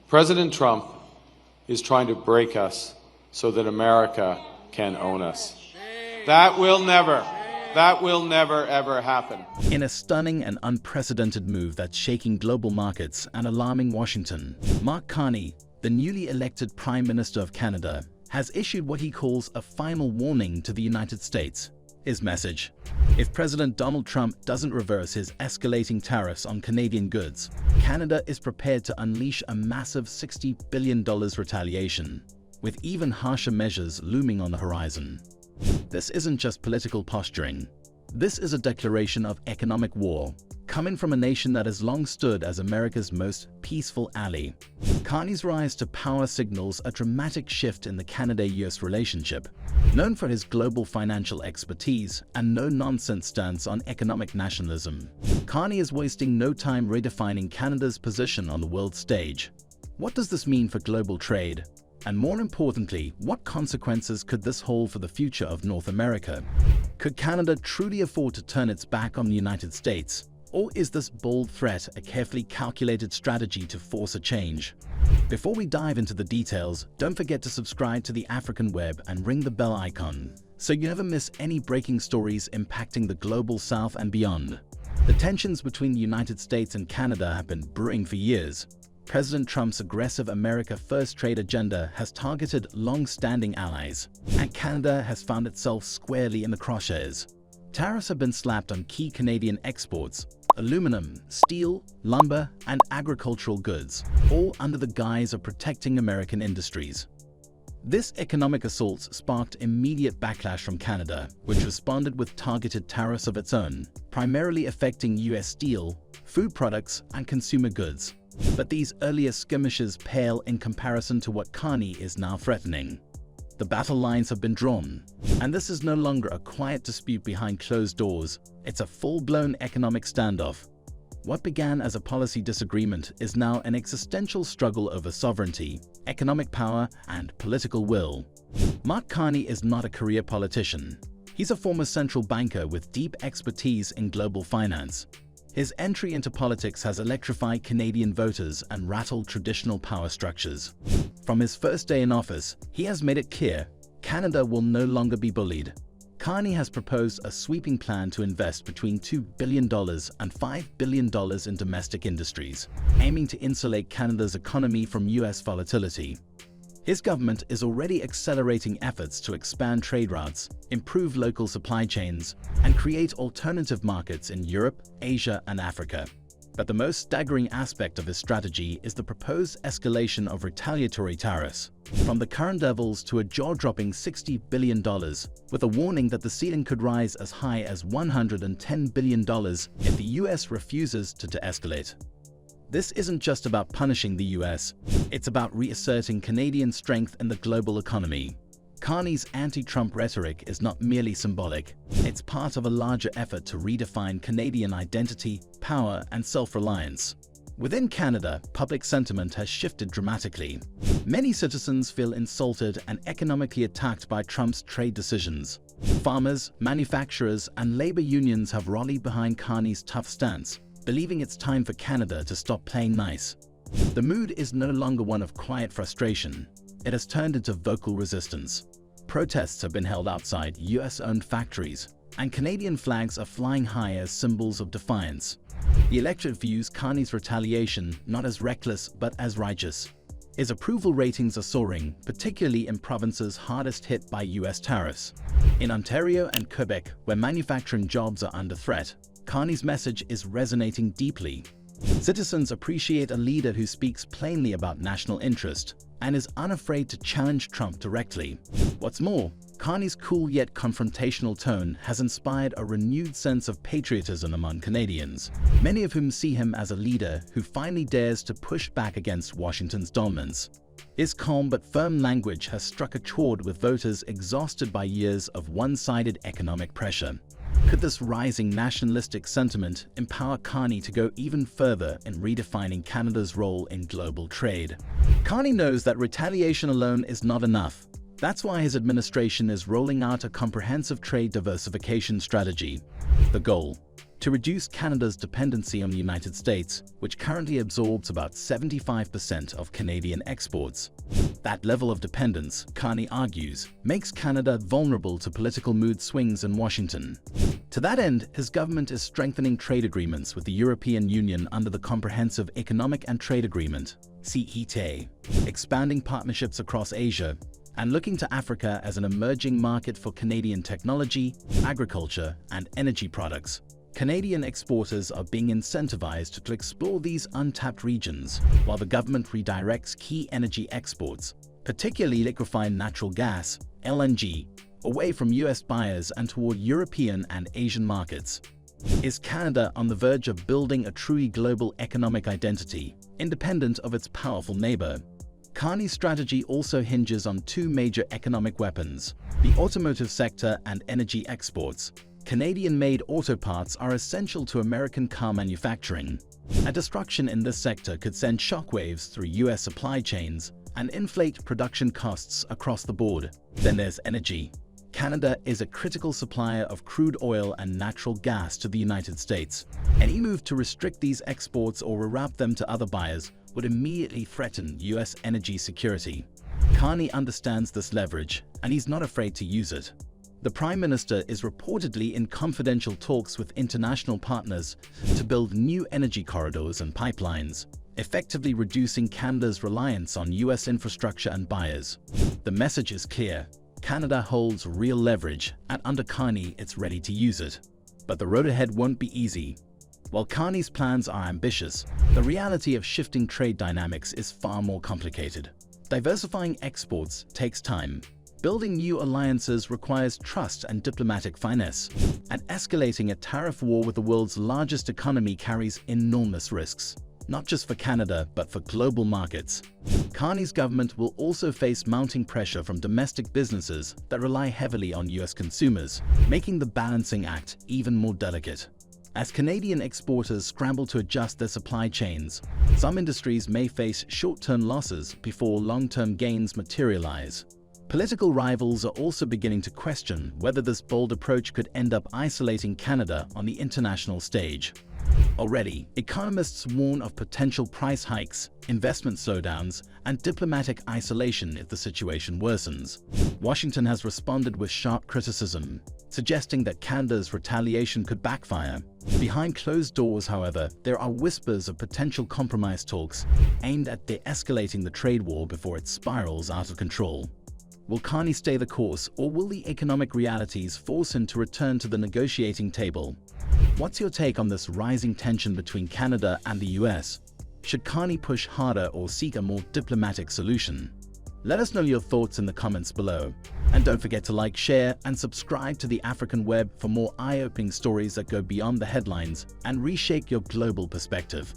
President Trump is trying to break us so that America can own us. That will never ever happen. In a stunning and unprecedented move that's shaking global markets and alarming Washington, Mark Carney, the newly elected Prime Minister of Canada, has issued what he calls a final warning to the United States. His message: if President Donald Trump doesn't reverse his escalating tariffs on Canadian goods, Canada is prepared to unleash a massive $60 billion retaliation, with even harsher measures looming on the horizon. This isn't just political posturing. This is a declaration of economic war, coming from a nation that has long stood as America's most peaceful ally. Carney's rise to power signals a dramatic shift in the Canada-US relationship. Known for his global financial expertise and no-nonsense stance on economic nationalism, Carney is wasting no time redefining Canada's position on the world stage. What does this mean for global trade? And more importantly, what consequences could this hold for the future of North America? Could Canada truly afford to turn its back on the United States? Or is this bold threat a carefully calculated strategy to force a change? Before we dive into the details, don't forget to subscribe to the African Web and ring the bell icon, so you never miss any breaking stories impacting the global south and beyond. The tensions between the United States and Canada have been brewing for years. President Trump's aggressive America First trade agenda has targeted long-standing allies, and Canada has found itself squarely in the crosshairs. Tariffs have been slapped on key Canadian exports: aluminum, steel, lumber, and agricultural goods, all under the guise of protecting American industries. This economic assault sparked immediate backlash from Canada, which responded with targeted tariffs of its own, primarily affecting US steel, food products, and consumer goods. But these earlier skirmishes pale in comparison to what Carney is now threatening. The battle lines have been drawn, and this is no longer a quiet dispute behind closed doors. It's a full-blown economic standoff. What began as a policy disagreement is now an existential struggle over sovereignty, economic power, and political will. Mark Carney is not a career politician. He's a former central banker with deep expertise in global finance. His entry into politics has electrified Canadian voters and rattled traditional power structures. From his first day in office, he has made it clear Canada will no longer be bullied. Carney has proposed a sweeping plan to invest between $2 billion and $5 billion in domestic industries, aiming to insulate Canada's economy from US volatility. His government is already accelerating efforts to expand trade routes, improve local supply chains, and create alternative markets in Europe, Asia, and Africa. But the most staggering aspect of his strategy is the proposed escalation of retaliatory tariffs, from the current levels to a jaw-dropping $60 billion, with a warning that the ceiling could rise as high as $110 billion if the US refuses to de-escalate. This isn't just about punishing the US, it's about reasserting Canadian strength in the global economy. Carney's anti-Trump rhetoric is not merely symbolic, it's part of a larger effort to redefine Canadian identity, power, and self-reliance. Within Canada, public sentiment has shifted dramatically. Many citizens feel insulted and economically attacked by Trump's trade decisions. Farmers, manufacturers, and labor unions have rallied behind Carney's tough stance, believing it's time for Canada to stop playing nice. The mood is no longer one of quiet frustration. It has turned into vocal resistance. Protests have been held outside US-owned factories, and Canadian flags are flying high as symbols of defiance. The electorate views Carney's retaliation not as reckless but as righteous. His approval ratings are soaring, particularly in provinces hardest hit by US tariffs. In Ontario and Quebec, where manufacturing jobs are under threat, Carney's message is resonating deeply. Citizens appreciate a leader who speaks plainly about national interest and is unafraid to challenge Trump directly. What's more, Carney's cool yet confrontational tone has inspired a renewed sense of patriotism among Canadians, many of whom see him as a leader who finally dares to push back against Washington's dominance. His calm but firm language has struck a chord with voters exhausted by years of one-sided economic pressure. Could this rising nationalistic sentiment empower Carney to go even further in redefining Canada's role in global trade? Carney knows that retaliation alone is not enough. That's why his administration is rolling out a comprehensive trade diversification strategy. The goal: to reduce Canada's dependency on the United States, which currently absorbs about 75% of Canadian exports. That level of dependence, Carney argues, makes Canada vulnerable to political mood swings in Washington. To that end, his government is strengthening trade agreements with the European Union under the Comprehensive Economic and Trade Agreement, CETA, expanding partnerships across Asia, and looking to Africa as an emerging market for Canadian technology, agriculture, and energy products. Canadian exporters are being incentivized to explore these untapped regions, while the government redirects key energy exports, particularly liquefied natural gas, LNG, away from US buyers and toward European and Asian markets. Is Canada on the verge of building a truly global economic identity, independent of its powerful neighbor? Carney's strategy also hinges on two major economic weapons: the automotive sector and energy exports. Canadian-made auto parts are essential to American car manufacturing. A disruption in this sector could send shockwaves through US supply chains and inflate production costs across the board. Then there's energy. Canada is a critical supplier of crude oil and natural gas to the United States. Any move to restrict these exports or reroute them to other buyers would immediately threaten US energy security. Carney understands this leverage, and he's not afraid to use it. The Prime Minister is reportedly in confidential talks with international partners to build new energy corridors and pipelines, effectively reducing Canada's reliance on US infrastructure and buyers. The message is clear: Canada holds real leverage, and under Carney, it's ready to use it. But the road ahead won't be easy. While Carney's plans are ambitious, the reality of shifting trade dynamics is far more complicated. Diversifying exports takes time. Building new alliances requires trust and diplomatic finesse, and escalating a tariff war with the world's largest economy carries enormous risks, not just for Canada, but for global markets. Carney's government will also face mounting pressure from domestic businesses that rely heavily on US consumers, making the balancing act even more delicate. As Canadian exporters scramble to adjust their supply chains, some industries may face short-term losses before long-term gains materialize. Political rivals are also beginning to question whether this bold approach could end up isolating Canada on the international stage. Already, economists warn of potential price hikes, investment slowdowns, and diplomatic isolation if the situation worsens. Washington has responded with sharp criticism, suggesting that Canada's retaliation could backfire. Behind closed doors, however, there are whispers of potential compromise talks aimed at de-escalating the trade war before it spirals out of control. Will Carney stay the course, or will the economic realities force him to return to the negotiating table? What's your take on this rising tension between Canada and the US? Should Carney push harder or seek a more diplomatic solution? Let us know your thoughts in the comments below. And don't forget to like, share, and subscribe to the African Web for more eye-opening stories that go beyond the headlines and reshape your global perspective.